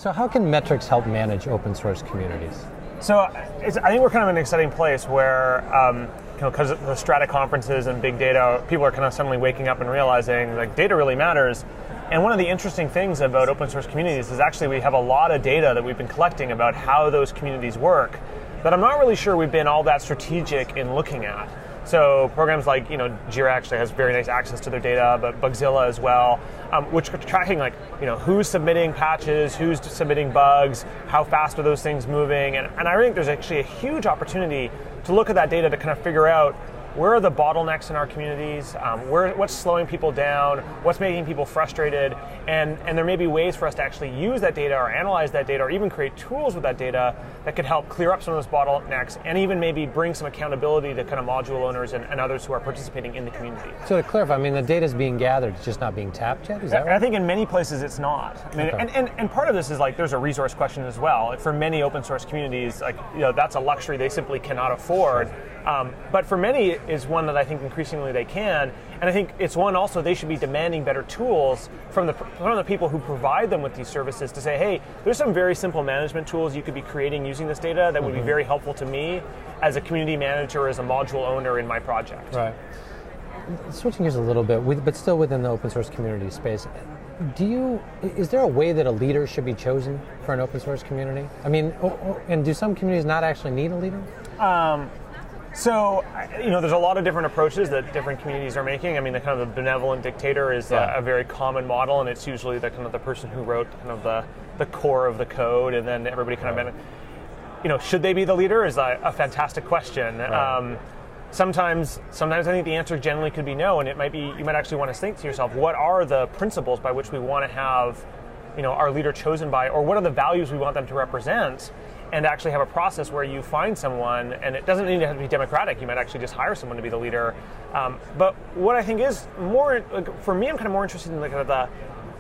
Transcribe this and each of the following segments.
So how can metrics help manage open source communities? So I think we're kind of in an exciting place where, because of the Strata conferences and big data, people are kind of suddenly waking up and realizing like data really matters. And one of the interesting things about open source communities is actually we have a lot of data that we've been collecting about how those communities work that I'm not really sure we've been all that strategic in looking at. So programs like, Jira actually has very nice access to their data, but Mozilla as well, which are tracking like, who's submitting patches, who's submitting bugs, how fast are those things moving, and I think there's actually a huge opportunity to look at that data to kind of figure out where are the bottlenecks in our communities, what's slowing people down, what's making people frustrated, and there may be ways for us to actually use that data or analyze that data or even create tools with that data that could help clear up some of those bottlenecks and even maybe bring some accountability to kind of module owners and others who are participating in the community. So to clarify, the data is being gathered, it's just not being tapped yet? Is that right? I think in many places it's not. And part of this is like there's a resource question as well. For many open source communities, that's a luxury they simply cannot afford. Sure. But for many is one that I think increasingly they can, and I think it's one also they should be demanding better tools from the people who provide them with these services to say, hey, there's some very simple management tools you could be creating using this data that would be very helpful to me as a community manager, as a module owner in my project. Right. Switching gears a little bit, but still within the open source community space, is there a way that a leader should be chosen for an open source community? And do some communities not actually need a leader? So, there's a lot of different approaches that different communities are making. The kind of the benevolent dictator is a very common model, and it's usually the kind of the person who wrote kind of the core of the code, and then everybody kind of, should they be the leader is a fantastic question. Right. Sometimes I think the answer generally could be no, and you might actually want to think to yourself, what are the principles by which we want to have, our leader chosen by, or what are the values we want them to represent? And actually have a process where you find someone, and it doesn't need to have to be democratic. You might actually just hire someone to be the leader. But what I think is more, for me, I'm kind of more interested in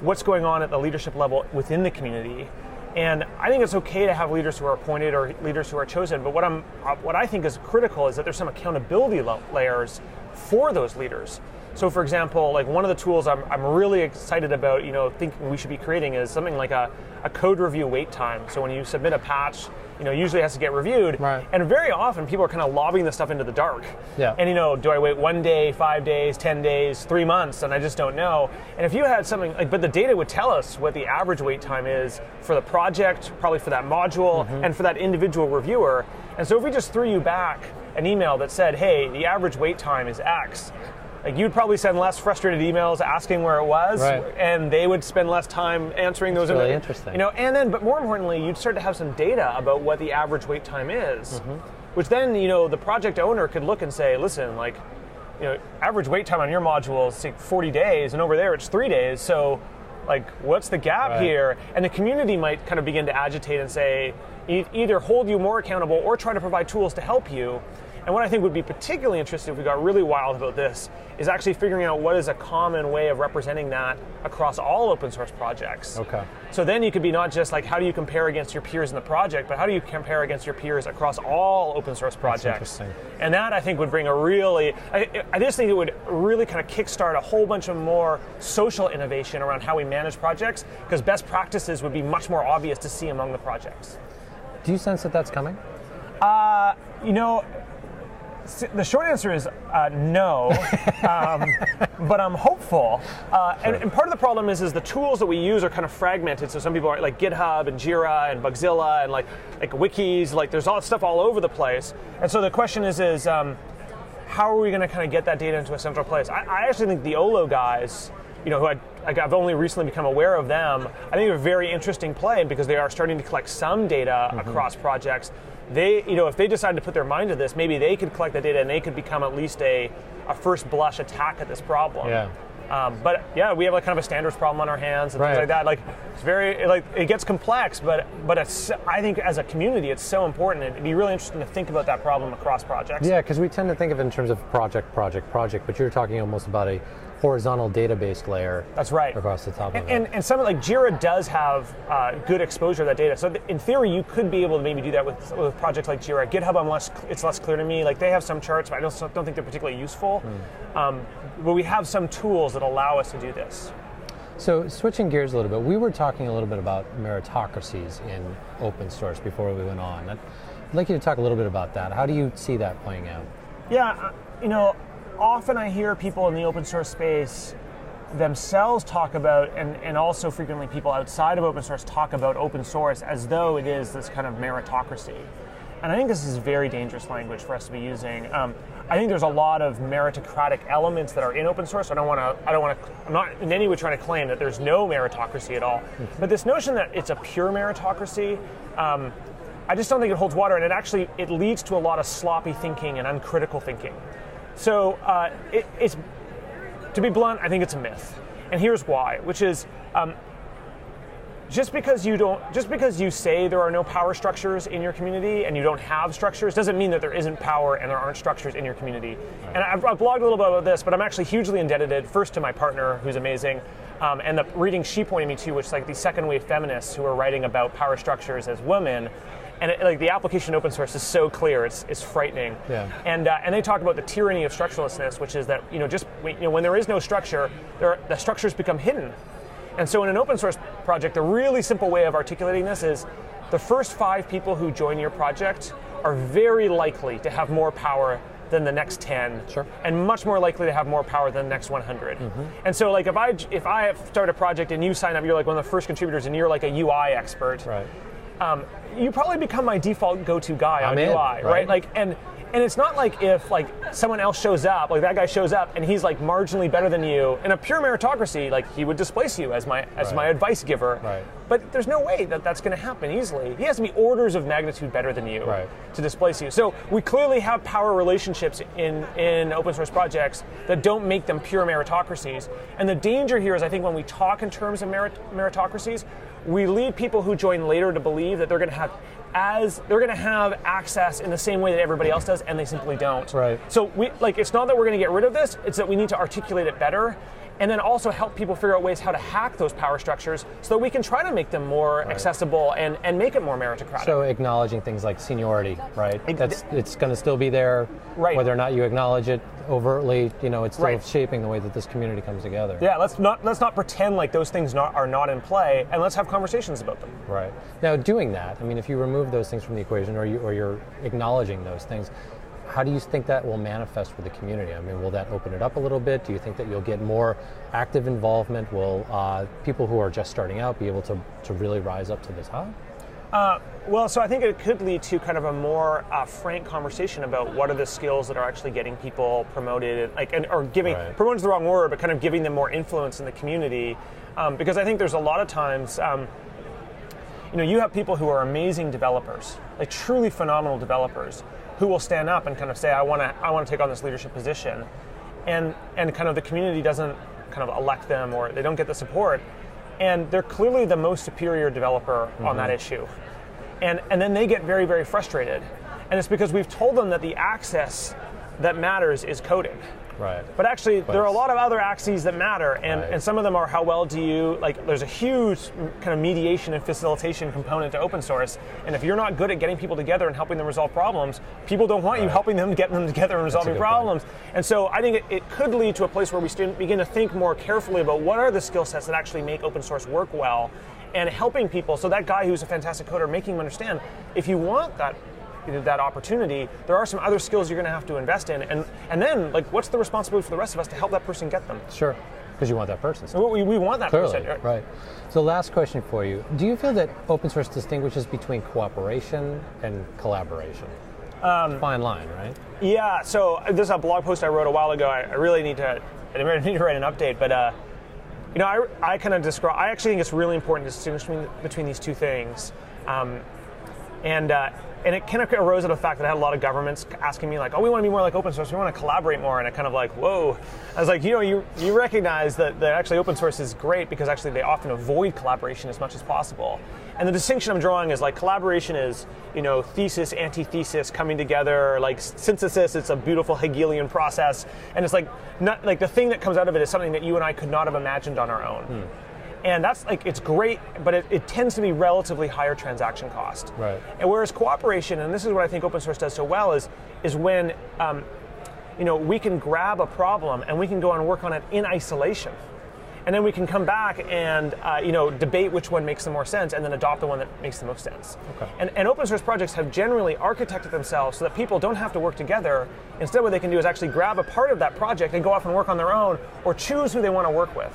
what's going on at the leadership level within the community. And I think it's okay to have leaders who are appointed or leaders who are chosen. But what I think is critical is that there's some accountability layers for those leaders. So, for example, one of the tools I'm really excited about, thinking we should be creating is something like a code review wait time. So when you submit a patch, usually it has to get reviewed. Right. And very often people are kind of lobbing this stuff into the dark. Yeah. And, do I wait 1 day, 5 days, 10 days, 3 months? And I just don't know. And if you had something, but the data would tell us what the average wait time is for the project, probably for that module, and for that individual reviewer. And so if we just threw you back an email that said, hey, the average wait time is X, you'd probably send less frustrated emails asking where it was, right, and they would spend less time answering those. Really interesting. But more importantly, you'd start to have some data about what the average wait time is, which then, the project owner could look and say, listen, average wait time on your module is 40 days, and over there it's 3 days, so what's the gap here? And the community might kind of begin to agitate and say, either hold you more accountable or try to provide tools to help you. And what I think would be particularly interesting if we got really wild about this is actually figuring out what is a common way of representing that across all open source projects. Okay. So then you could be not just how do you compare against your peers in the project, but how do you compare against your peers across all open source projects? That's interesting. And that I think would bring I just think it would really kind of kickstart a whole bunch of more social innovation around how we manage projects, because best practices would be much more obvious to see among the projects. Do you sense that that's coming? The short answer is no, but I'm hopeful. Sure. And part of the problem is the tools that we use are kind of fragmented. So some people are like GitHub and Jira and Mozilla and like wikis. There's all that stuff all over the place. And so the question is how are we going to kind of get that data into a central place? I actually think the OLO guys, who I've only recently become aware of them, I think they're a very interesting play because they are starting to collect some data across projects. They, if they decide to put their mind to this, maybe they could collect the data and they could become at least a first blush attack at this problem. Yeah. But yeah, we have kind of a standards problem on our hands and things like that. It's very it gets complex, but it's, I think as a community, it's so important. It'd be really interesting to think about that problem across projects. Yeah, because we tend to think of it in terms of project, but you're talking almost about a horizontal database layer. That's right. Across the top of it. And something like Jira does have good exposure to that data. So in theory, you could be able to maybe do that with projects like Jira. GitHub, it's less clear to me. They have some charts, but I don't think they're particularly useful. But we have some tools that allow us to do this. So switching gears a little bit, we were talking a little bit about meritocracies in open source before we went on. I'd like you to talk a little bit about that. How do you see that playing out? Yeah, often I hear people in the open source space themselves talk about, and also frequently people outside of open source talk about open source as though it is this kind of meritocracy. And I think this is very dangerous language for us to be using. I think there's a lot of meritocratic elements that are in open source. I'm not in any way trying to claim that there's no meritocracy at all. But this notion that it's a pure meritocracy, I just don't think it holds water, and it leads to a lot of sloppy thinking and uncritical thinking. So it's, to be blunt, I think it's a myth. And here's why, which is, just because you say there are no power structures in your community and you don't have structures doesn't mean that there isn't power and there aren't structures in your community. Right. And I've blogged a little bit about this, but I'm actually hugely indebted first to my partner, who's amazing, and the reading she pointed me to, which is like the second wave feminists who are writing about power structures as women. And the application open source is so clear, it's frightening. Yeah. And they talk about the tyranny of structurelessness, which is that when there is no structure, the structures become hidden. And so in an open source project, the really simple way of articulating this is the first 5 people who join your project are very likely to have more power than the next 10, sure, and much more likely to have more power than the next 100. And so like if I start a project and you sign up, you're like one of the first contributors and you're like a UI expert, right. You probably become my default go-to guy on UI, right? Like, and it's not like if like someone else shows up, like that guy shows up and he's like marginally better than you. In a pure meritocracy, like he would displace you as my advice giver. Right. But there's no way that that's going to happen easily. He has to be orders of magnitude better than you to displace you. So we clearly have power relationships in open source projects that don't make them pure meritocracies. And the danger here is, I think, when we talk in terms of meritocracies, we lead people who join later to believe that they're going to have access in the same way that everybody else does, and they simply don't. Right. So it's not that we're going to get rid of this, it's that we need to articulate it better, and then also help people figure out ways how to hack those power structures so that we can try to make them more accessible and make it more meritocratic. So acknowledging things like seniority, right? It's going to still be there, whether or not you acknowledge it overtly. It's still shaping the way that this community comes together. Yeah, let's not pretend like those things are not in play, and let's have conversations about them. Right. Now, doing that, I mean, if you remove those things from the equation, or you're acknowledging those things, how do you think that will manifest with the community? I mean, will that open it up a little bit? Do you think that you'll get more active involvement? Will people who are just starting out be able to really rise up to the top? Well, so I think it could lead to kind of a more frank conversation about what are the skills that are actually getting people promoted, or giving, promoted is the wrong word, but kind of giving them more influence in the community. Because I think there's a lot of times, you have people who are amazing developers, like truly phenomenal developers, who will stand up and kind of say, I want to take on this leadership position, and kind of the community doesn't kind of elect them, or they don't get the support, and they're clearly the most superior developer on that issue, and then they get very, very frustrated, and it's because we've told them that the axis that matters is coding. Right. But actually, there are a lot of other axes that matter, and some of them are how well do you, there's a huge kind of mediation and facilitation component to open source, and if you're not good at getting people together and helping them resolve problems, people don't want you helping them, getting them together and resolving problems. And so I think it could lead to a place where we begin to think more carefully about what are the skill sets that actually make open source work well, and helping people, so that guy who's a fantastic coder, making them understand, if you want that opportunity, there are some other skills you're going to have to invest in, and then what's the responsibility for the rest of us to help that person get them? Sure, because you want that person. So we want that person. Right. So last question for you. Do you feel that open source distinguishes between cooperation and collaboration? Fine line, right? Yeah, so this is a blog post I wrote a while ago. I really need to write an update, but I kind of describe, I actually think it's really important to distinguish between these two things. And it kind of arose out of the fact that I had a lot of governments asking me we want to be more like open source, we want to collaborate more, and I kind of whoa. I was like, you recognize that actually open source is great because actually they often avoid collaboration as much as possible. And the distinction I'm drawing is collaboration is, thesis, antithesis coming together, synthesis, it's a beautiful Hegelian process, and it's not the thing that comes out of it is something that you and I could not have imagined on our own. And that's it's great, but it tends to be relatively higher transaction cost. Right. And whereas cooperation, and this is what I think open source does so well, is when we can grab a problem and we can go and work on it in isolation. and then we can come back and debate which one makes the more sense, and then adopt the one that makes the most sense. Okay. And open source projects have generally architected themselves so that people don't have to work together. Instead, what they can do is actually grab a part of that project and go off and work on their own, or choose who they want to work with.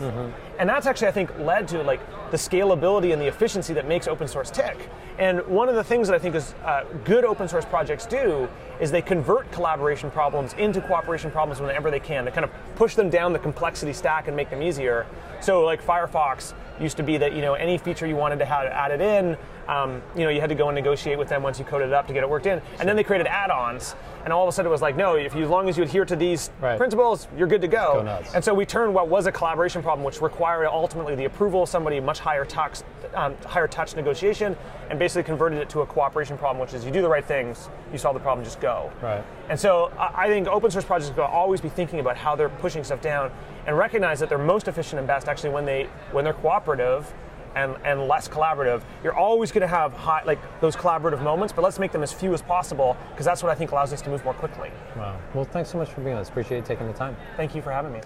And that's actually, I think, led to like the scalability and the efficiency that makes open source tick. And one of the things that I think is good open source projects do is they convert collaboration problems into cooperation problems whenever they can, to kind of push them down the complexity stack and make them easier. So like Firefox used to be that any feature you wanted to have added in, you had to go and negotiate with them once you coded it up to get it worked in. And then they created add-ons, and all of a sudden it was like, no, as long as you adhere to these principles, you're good to go. Go nuts. And so we turned what was a collaboration problem, which required ultimately the approval of somebody, much higher touch negotiation, and basically converted it to a cooperation problem, which is you do the right things, you solve the problem, just go. Right. And so I think open source projects will always be thinking about how they're pushing stuff down, and recognize that they're most efficient and best actually when they're cooperative and less collaborative. You're always going to have those collaborative moments, but let's make them as few as possible, because that's what I think allows us to move more quickly. Wow. Well, thanks so much for being with us. Appreciate you taking the time. Thank you for having me.